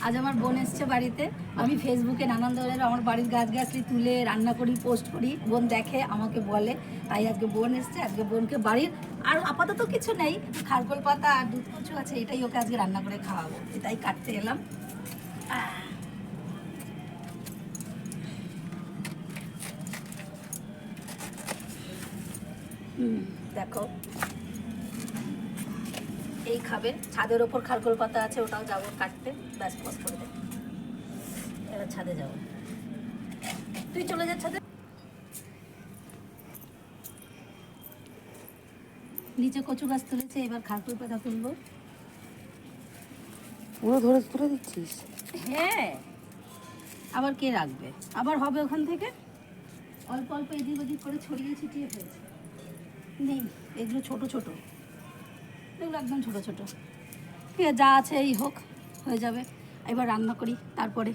আজ আমার বোন এসছে বাড়িতে। আমি ফেসবুকে নানান ধরনের আমার বাড়ির গাছগাছলি তুলে রান্না করি, পোস্ট করি, বোন দেখে আমাকে বলে, তাই আজকে বোন এসছে। আজকে বোনকে বাড়ির আর আপাতত কিছু নেই, খারকোল পাতা আর দুধ কচু আছে, এটাই ওকে আজকে রান্না করে খাওয়াবো, এটাই কাটতে এলাম। দেখো এই খাবে, ছাদের ওপর খারকোল পাতা আছে, ওটাও যাবো কাটতে, ব্যাস পজ করে দেব। এবার ছাদে যাবো, তুই চলে যা ছাদে। নিচে কচু গাছ তুলেছে, এবার খারকোল পাতা তুলবো। পুরো ধরে তুলে দিচ্ছিস? হ্যাঁ, আবার কে রাখবে, আবার হবে ওখান থেকে। অল্প অল্প এদিক ওদিক করে ছড়িয়ে ছিটিয়ে ফেলছে, নেই এগুলো ছোট ছোট, এগুলো একদম ছোট ছোট। ঠিক আছে, যা আছে এই হোক, হয়ে যাবে। এবার রান্না করি, তারপরে